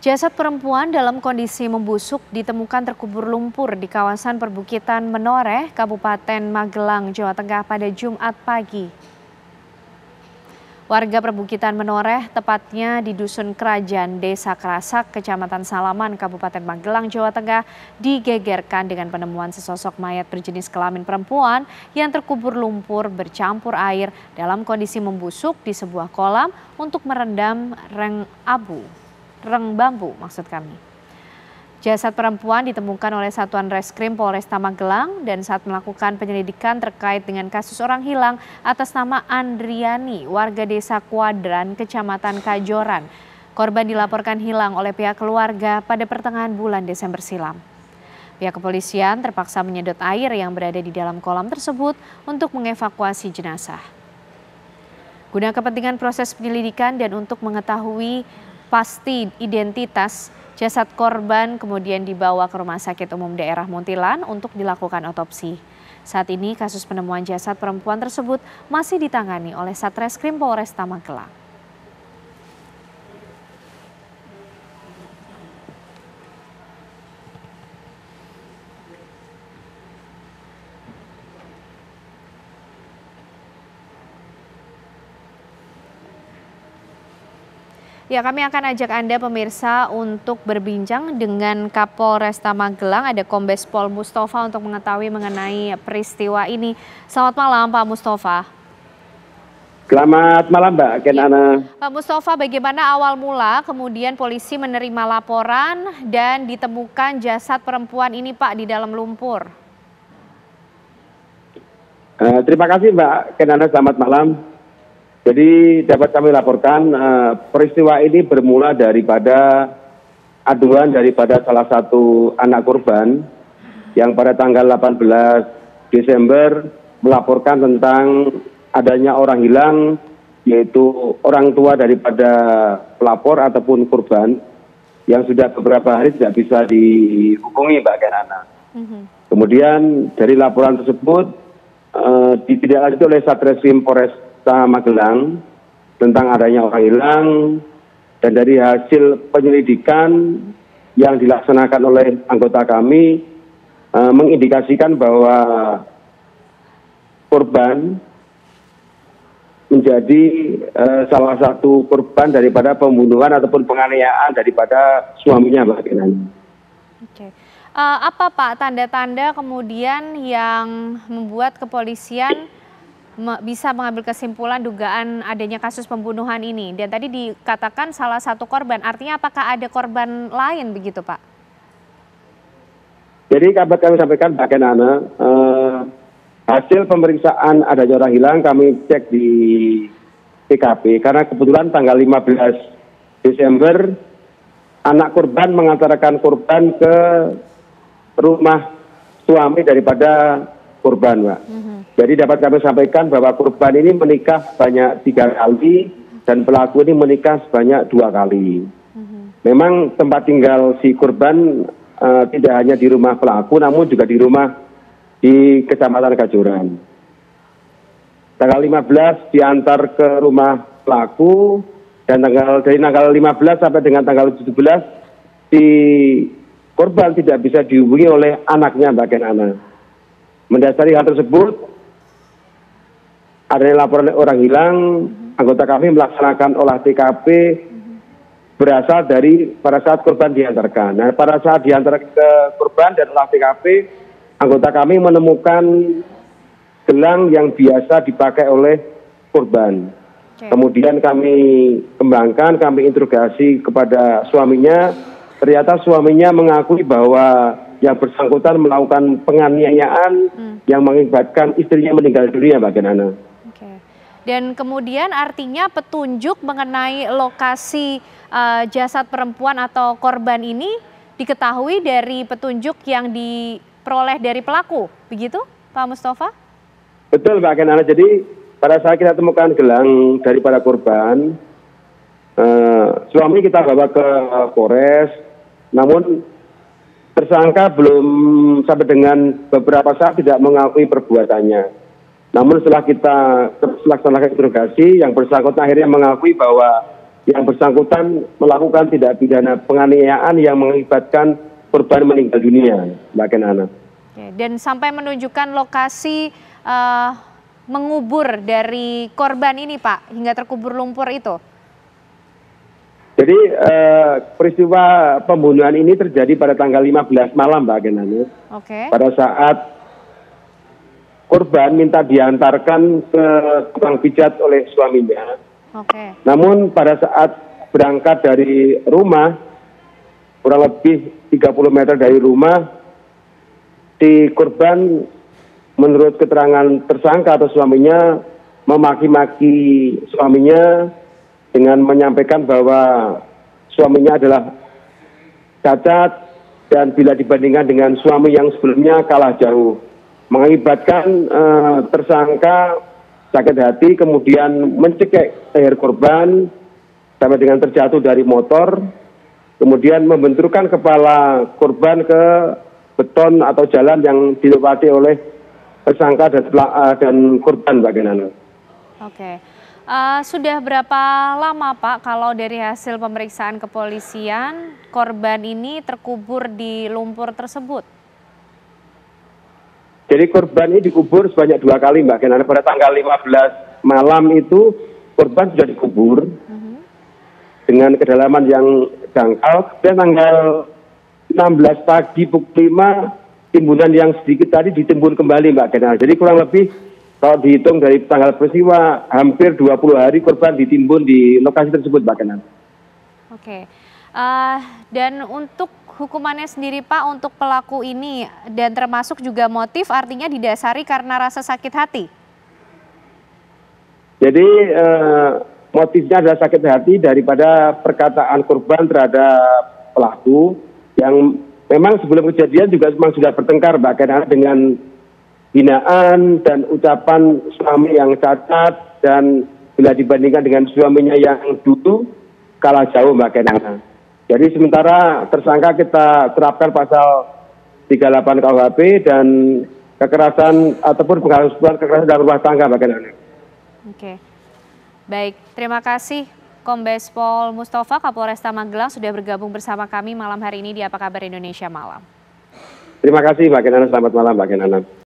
Jasad perempuan dalam kondisi membusuk ditemukan terkubur lumpur di kawasan perbukitan Menoreh, Kabupaten Magelang, Jawa Tengah pada Jumat pagi. Warga perbukitan Menoreh, tepatnya di Dusun Kerajaan, Desa Kerasak, Kecamatan Salaman, Kabupaten Magelang, Jawa Tengah, digegerkan dengan penemuan sesosok mayat berjenis kelamin perempuan yang terkubur lumpur bercampur air dalam kondisi membusuk di sebuah kolam untuk merendam reng bambu maksud kami. Jasad perempuan ditemukan oleh Satuan Reskrim Polresta Magelang dan saat melakukan penyelidikan terkait dengan kasus orang hilang atas nama Andriani, warga desa Kuadran, Kecamatan Kajoran. Korban dilaporkan hilang oleh pihak keluarga pada pertengahan bulan Desember silam. Pihak kepolisian terpaksa menyedot air yang berada di dalam kolam tersebut untuk mengevakuasi jenazah. Guna kepentingan proses penyelidikan dan untuk mengetahui pasti identitas, jasad korban kemudian dibawa ke Rumah Sakit Umum Daerah Muntilan untuk dilakukan otopsi. Saat ini kasus penemuan jasad perempuan tersebut masih ditangani oleh Satreskrim Polresta Magelang. Ya, kami akan ajak Anda pemirsa untuk berbincang dengan Kapolresta Magelang, ada Kombes Pol Mustafa untuk mengetahui mengenai peristiwa ini. Selamat malam Pak Mustafa. Selamat malam Mbak Kenana. Pak Mustafa, bagaimana awal mula kemudian polisi menerima laporan dan ditemukan jasad perempuan ini Pak di dalam lumpur? Terima kasih Mbak Kenana, selamat malam. Jadi dapat kami laporkan peristiwa ini bermula daripada aduan daripada salah satu anak korban yang pada tanggal 18 Desember melaporkan tentang adanya orang hilang, yaitu orang tua daripada pelapor ataupun korban yang sudah beberapa hari tidak bisa dihubungi Mbak Kenana. Kemudian dari laporan tersebut ditindaklanjuti oleh Satreskrim Polresta Magelang tentang adanya orang hilang, dan dari hasil penyelidikan yang dilaksanakan oleh anggota kami mengindikasikan bahwa korban menjadi salah satu korban daripada pembunuhan ataupun penganiayaan daripada suaminya Mbak Kenan. Oke. Apa Pak tanda-tanda kemudian yang membuat kepolisian bisa mengambil kesimpulan dugaan adanya kasus pembunuhan ini? Dan tadi dikatakan salah satu korban, artinya apakah ada korban lain begitu Pak? Jadi kabar kami sampaikan Pak Kenana, hasil pemeriksaan adanya orang hilang kami cek di TKP karena kebetulan tanggal 15 Desember anak korban mengantarkan korban ke rumah suami daripada korban Pak. Jadi dapat kami sampaikan bahwa korban ini menikah sebanyak 3 kali dan pelaku ini menikah sebanyak 2 kali. Memang tempat tinggal si korban tidak hanya di rumah pelaku, namun juga di rumah di Kecamatan Kajoran. Tanggal 15 diantar ke rumah pelaku dan dari tanggal 15 sampai dengan tanggal 17 si korban tidak bisa dihubungi oleh anaknya Mbak Kenana. Mendasari hal tersebut, adanya laporan orang hilang, anggota kami melaksanakan olah TKP berasal dari pada saat korban diantarkan. Nah, pada saat diantar ke korban dan olah TKP, anggota kami menemukan gelang yang biasa dipakai oleh korban. Kemudian kami kembangkan, kami interogasi kepada suaminya. Ternyata suaminya mengakui bahwa yang bersangkutan melakukan penganiayaan yang mengakibatkan istrinya meninggal dunia Mbak Kenana. Dan kemudian artinya petunjuk mengenai lokasi jasad perempuan atau korban ini diketahui dari petunjuk yang diperoleh dari pelaku, begitu Pak Mustafa? Betul Mbak Kenana, jadi pada saat kita temukan gelang daripada korban, suami kita bawa ke Polres, namun tersangka belum sampai dengan beberapa saat tidak mengakui perbuatannya. Namun setelah kita laksanakan interogasi, yang bersangkutan akhirnya mengakui bahwa yang bersangkutan melakukan tindak pidana penganiayaan yang mengakibatkan korban meninggal dunia, Mbak Kenana. Dan sampai menunjukkan lokasi mengubur dari korban ini, Pak, hingga terkubur lumpur itu. Jadi peristiwa pembunuhan ini terjadi pada tanggal 15 malam, Mbak Kenana. Oke. Pada saat korban minta diantarkan ke tukang pijat oleh suaminya. Oke. Namun pada saat berangkat dari rumah, kurang lebih 30 meter dari rumah, si korban menurut keterangan tersangka atau suaminya memaki-maki suaminya dengan menyampaikan bahwa suaminya adalah cacat dan bila dibandingkan dengan suami yang sebelumnya kalah jauh. Mengakibatkan tersangka sakit hati, kemudian mencekik leher korban sampai dengan terjatuh dari motor, kemudian membenturkan kepala korban ke beton atau jalan yang dilewati oleh tersangka dan korban, Mbak Kenana. Oke. Sudah berapa lama, Pak, kalau dari hasil pemeriksaan kepolisian korban ini terkubur di lumpur tersebut? Jadi korban ini dikubur sebanyak 2 kali, Mbak Kenana. Pada tanggal 15 malam itu korban sudah dikubur dengan kedalaman yang dangkal. Dan tanggal 16 pagi pukul 5 timbunan yang sedikit tadi ditimbun kembali, Mbak Kenana. Jadi kurang lebih kalau dihitung dari tanggal peristiwa hampir 20 hari korban ditimbun di lokasi tersebut, Mbak Kenana. Oke. Dan untuk hukumannya sendiri, Pak, untuk pelaku ini dan termasuk juga motif artinya didasari karena rasa sakit hati? Jadi motifnya adalah sakit hati daripada perkataan korban terhadap pelaku yang memang sebelum kejadian juga memang sudah bertengkar, Mbak Kenana, dengan hinaan dan ucapan suami yang cacat dan bila dibandingkan dengan suaminya yang dulu kalah jauh, Mbak Kenana. Jadi sementara tersangka kita terapkan pasal 38 KUHP dan kekerasan ataupun penghasutan kekerasan dalam rumah tangga, Mbak Kenana. Oke. Baik, terima kasih Kombes Pol Mustafa, Kapolresta Magelang, sudah bergabung bersama kami malam hari ini di Apa Kabar Indonesia Malam. Terima kasih, Mbak Kenana. Selamat malam, Mbak Kenana.